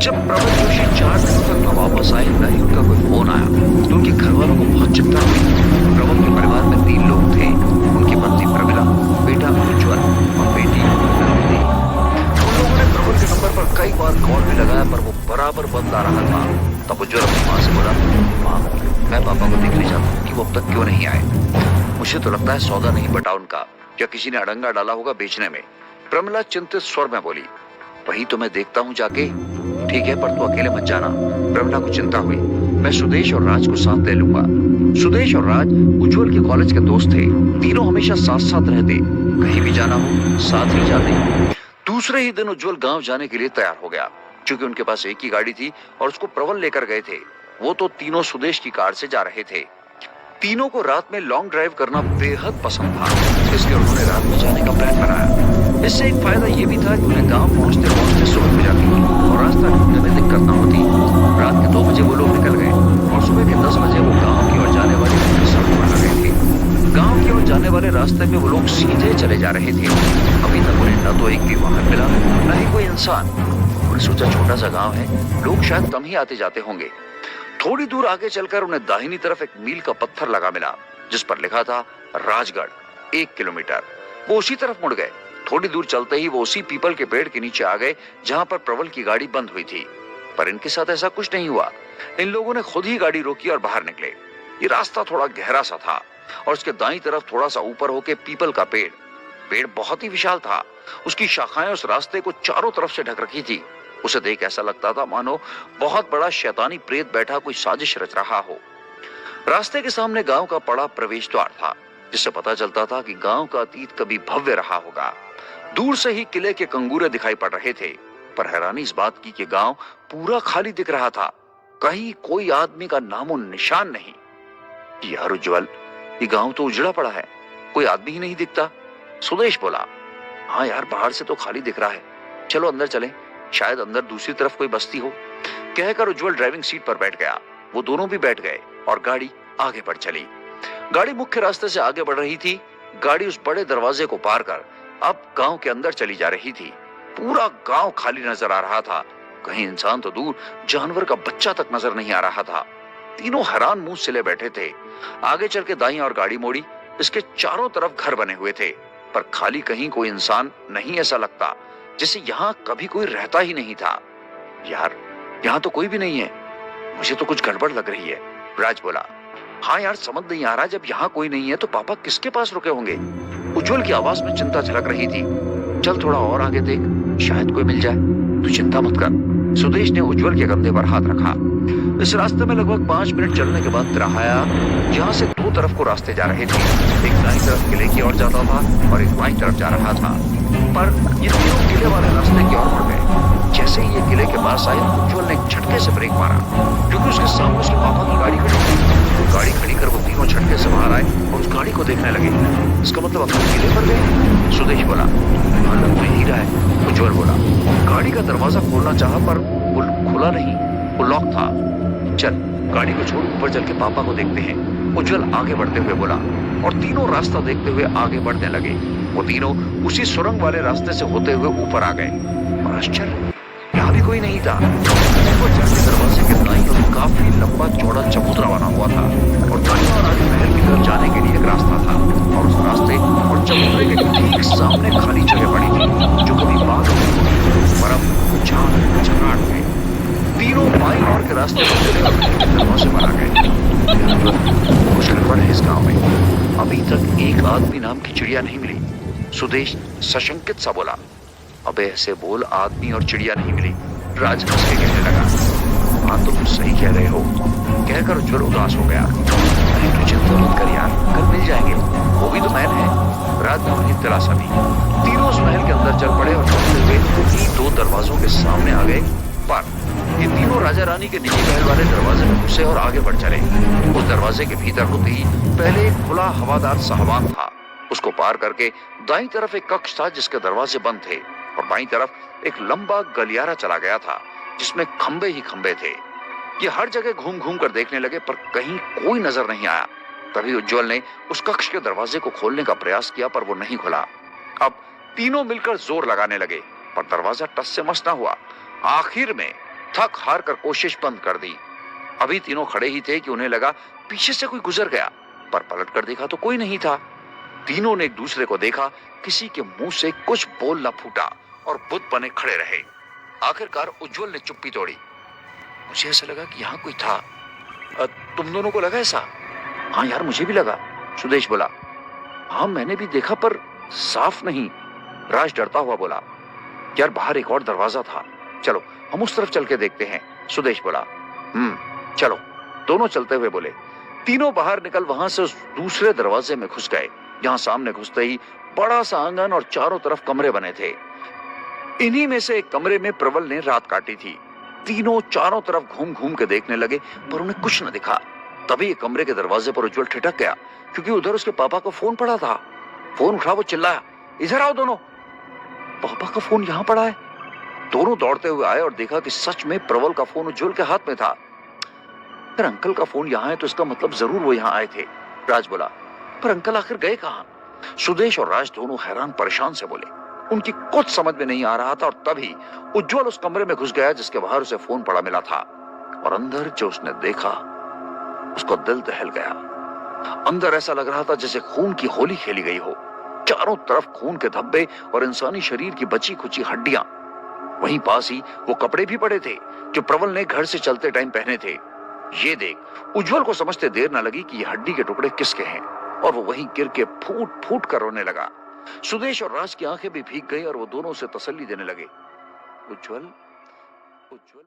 जब प्रबल जोशी 4 दिनों तक न वापस आए न ही उनका कोई फोन आया तो उनके घर वालों को बहुत चिंता हुई। प्रबल के परिवार में 3 लोग थे, उनकी पत्नी प्रमिला, बेटा उज्जवल और बेटी नंदिनी। उन लोगों ने प्रबल के नंबर पर कई बार कॉल भी लगाया पर वो बराबर बंद आ रहा था। तब उज्जवल अपनी माँ से बोला, माँ मैं पापा को देखने जाता हूँ कि वो अब तक क्यों नहीं आए। मुझे तो लगता है सौदा नहीं बटा उनका, या किसी ने अड़ंगा डाला होगा बेचने में। प्रमिला चिंतित स्वर में बोली, वही तो मैं देखता हूँ जाके। ठीक है पर तू अकेले मत जाना। प्रमिला को चिंता हुई, मैं सुदेश और राज को साथ ले लूंगा। सुदेश और राज उज्जवल के कॉलेज के दोस्त थे, तीनों हमेशा साथ साथ रहते, कहीं भी जाना हो साथ ही जाते। दूसरे ही दिन उज्जवल गांव जाने के लिए तैयार हो गया। क्योंकि उनके पास एक ही गाड़ी थी और उसको प्रबल लेकर गए थे, वो तो तीनों सुदेश की कार से जा रहे थे। तीनों को रात में लॉन्ग ड्राइव करना बेहद पसंद था, इसलिए उन्होंने रात में जाने का प्लान बनाया। इससे एक फायदा यह भी था कि उन्हें गांव पहुंचते पहुंचते सुबह हो जाती और रास्ता ढूंढने में दिक्कत न होती। रात के 2 बजे वो लोग निकल गए और सुबह के 10 बजे वो गांव की ओर जाने वाली सड़क पर आ गए थे। गांव की ओर जाने वाले रास्ते में वो लोग सीधे चले जा रहे थे। अभी तक उन्हें न तो एक भी वाहन मिला न ही कोई इंसान। उन्हें सोचा छोटा सा गाँव है, लोग शायद कम ही आते जाते होंगे। थोड़ी दूर आगे चलकर उन्हें दाहिनी तरफ एक मील का पत्थर लगा मिला जिस पर लिखा था राजगढ़ 1 किलोमीटर। वो उसी तरफ मुड़ गए। थोड़ी दूर चलते ही वो उसी पीपल के पेड़ के नीचे आ गए जहां पर प्रबल की गाड़ी बंद हुई थी। पर इनके साथ ऐसा कुछ नहीं हुआ। इन लोगों ने खुद ही गाड़ी रोकी और बाहर निकले। ये रास्ता थोड़ा गहरा सा था और उसके दाईं तरफ थोड़ा सा ऊपर होके पीपल का पेड़ बहुत ही विशाल था। उसकी शाखाएं उस रास्ते को चारों तरफ से ढक रखी थी। उसे देख ऐसा लगता था मानो बहुत बड़ा शैतानी प्रेत बैठा कोई साजिश रच रहा हो। रास्ते के सामने गांव का बड़ा प्रवेश द्वार था जिससे पता चलता था कि गांव का अतीत कभी भव्य रहा होगा। दूर से ही किले के कंगूरे दिखाई पड़ रहे थे, पर हैरानी इस बात की कि गांव पूरा खाली दिख रहा था। कहीं कोई आदमी का नामो निशान नहीं। यार उज्जवल, ये गांव तो उजड़ा पड़ा है, कोई आदमी ही नहीं दिखता। सुदेश बोला, हाँ यार बाहर से तो खाली दिख रहा है, चलो अंदर चलें, शायद अंदर दूसरी तरफ कोई बस्ती हो। कहकर उज्जवल ड्राइविंग सीट पर बैठ गया। वो दोनों भी बैठ गए और गाड़ी आगे बढ़ चली। गाड़ी मुख्य रास्ते से आगे बढ़ रही थी। गाड़ी उस बड़े दरवाजे को पार कर अब गांव के अंदर चली जा रही थी। पूरा गांव खाली नजर आ रहा था। कहीं इंसान तो दूर, जानवर का बच्चा तक नजर नहीं आ रहा था। तीनों हैरान मुंह सिले बैठे थे। आगे चल के दाईं और गाड़ी मोड़ी। इसके चारों तरफ घर बने हुए थे, पर खाली कहीं कोई इंसान नहीं ऐसा लगता, जैसे यहाँ कभी कोई रहता ही नहीं था। यार यहाँ तो कोई भी नहीं है, मुझे तो कुछ गड़बड़ लग रही है। राज बोला, हाँ यार समझ नहीं आ रहा, जब यहाँ कोई नहीं है तो पापा किसके पास रुके होंगे। उज्जवल की आवाज में चिंता झलक रही थी। चल थोड़ा और आगे देख, शायद कोई मिल जाए, तू चिंता मत कर। सुदेश ने उज्जवल के कंधे पर हाथ रखा। इस रास्ते में लगभग 5 मिनट चलने के बाद तिराहा जहाँ से 2 तरफ को रास्ते जा रहे थे। एक दाईं तरफ किले की ओर जाता था और एक बाईं तरफ जा रहा था, पर ये तीनों किले वाले रास्ते की ओर मुड़ गए। जैसे ही ये किले के पास आए, उज्जवल ने एक झटके से ब्रेक मारा, क्योंकि उसके सामने उसके पापा की गाड़ी खड़ी थी। गाड़ी खड़ी कर वो तीनों झटके से बाहर आए और उस गाड़ी को देखने लगे। इसका मतलब अंकल किले पर गए। सुदेश बोला, हाँ लग तो यही रहा है। उज्जवल बोला, गाड़ी का दरवाजा खोलना चाहा पर वो खुला नहीं, वो लॉक था। चल गाड़ी को छोड़ ऊपर चल के पापा को देखते हैं। उज्जवल आगे बढ़ते हुए बोला और तीनों रास्ता देखते हुए आगे बढ़ने लगे। वो तीनों उसी सुरंग वाले रास्ते से होते हुए ऊपर आ गए और आश्चर्य, यहाँ भी कोई नहीं था। ऊपर जाके दरवाजे के दाईं ओर काफी लंबा चौड़ा चबूतरा बना हुआ था और दाईं और आगे महल की तरफ जाने के लिए एक रास्ता था और उस रास्ते और चबूतरे के ठीक सामने खाली जगह पड़ी थी जो कभी बाग पर अब झाड़ झनाट थे। तीनों बाईं ओर के रास्ते पर दरवाजे पर आ गए। कुछ गड़बड़ है इस गांव में, अभी तक एक आदमी नाम की चिड़िया नहीं मिली। सुदेश सशंकित सा बोला, अबे ऐसे बोल, आदमी और चिड़िया नहीं मिली। राज हंस के कहने लगा, हाँ तुम सही कह रहे हो। कहकर उज्जवल उदास हो गया। अरे तू चिंता मत कर यार, कल मिल जाएंगे, वो भी तो महल है। राज ने उन्हें दिलासा दी। तीनों उस महल के अंदर चल पड़े और चलते हुए ही 2 दरवाजों के सामने आ गए। पर ये तीनों राजा रानी के निजी महल वाले दरवाजे में घुसे और आगे बढ़ चले। उस दरवाजे के भीतर होते ही पहले एक खुला हवादार साहवान था। उसको पार करके दाईं तरफ एक कक्ष था जिसके दरवाजे बंद थे और बाईं तरफ एक लंबा गलियारा चला गया था जिसमें खंबे ही खंबे थे। ये हर जगह घूम घूम कर देखने लगे पर कहीं कोई नजर नहीं आया। तभी उज्जवल ने उस कक्ष के दरवाजे को खोलने का प्रयास किया पर वो नहीं खुला। अब तीनों मिलकर जोर लगाने लगे पर दरवाजा टस से मस ना हुआ। आखिर में थक हार कर कोशिश बंद कर दी। अभी तीनों खड़े ही थे कि उन्हें लगा पीछे से कोई गुजर गया, पर पलट कर देखा तो कोई नहीं था। तीनों ने एक दूसरे को देखा, किसी के मुंह से कुछ बोल न फूटा और बुत बने खड़े रहे। आखिरकार उज्जवल ने चुप्पी तोड़ी। मुझे ऐसा लगा कि यहां कोई था। तुम दोनों को लगा ऐसा? हाँ यार, मुझे भी लगा, सुदेश बोला। हाँ, मैंने भी देखा पर साफ नहीं, राज डरता हुआ बोला। यार, बाहर एक और दरवाजा था, चलो हम उस तरफ चल के देखते हैं, सुदेश बोला। चलो, दोनों चलते हुए बोले। तीनों बाहर निकल वहां से उस दूसरे दरवाजे में घुस गए, जहां सामने घुसते ही बड़ा सा आंगन और चारों तरफ कमरे बने थे। इन्हीं में से एक कमरे में प्रबल ने रात काटी थी। तीनों चारों तरफ घूम घूम के देखने लगे, पर उन्हें कुछ न दिखा। तभी एक कमरे के दरवाजे पर उज्जवल ठिठक गया, क्योंकि उधर उसके पापा का फोन पड़ा था। फोन उठा, वो चिल्लाया, इधर आओ दोनों, पापा का फोन यहाँ पड़ा है। दोनों दौड़ते हुए आए और देखा कि सच में प्रबल का फोन उज्जवल के हाथ में था। फिर अंकल का फोन यहाँ है तो इसका मतलब जरूर वो यहाँ आए थे, राज बोला। पर अंकल आखिर गए कहाँ? सुदेश और राज दोनों हैरान परेशान से बोले। उनकी कुछ समझ में नहीं आ रहा था, और तभी उज्जवल उस कमरे में घुस गया जिसके बाहर उसे फोन पड़ा मिला था। और अंदर जो उसने देखा, उसको दिल दहल गया। अंदर ऐसा लग रहा था जैसे खून की होली खेली गई हो। चारों तरफ खून के धब्बे और इंसानी शरीर की बची खुची हड्डियां। वहीं पास ही वो कपड़े भी पड़े थे जो प्रबल ने घर से चलते टाइम पहने थे। ये देख उज्जवल को समझते देर न लगी कि ये हड्डी के टुकड़े किसके हैं, और वो वहीं गिर के फूट फूट कर रोने लगा। सुदेश और राज की आंखें भी भीग गई और वो दोनों उसे तसल्ली देने लगे। उज्जवल, उज्जवल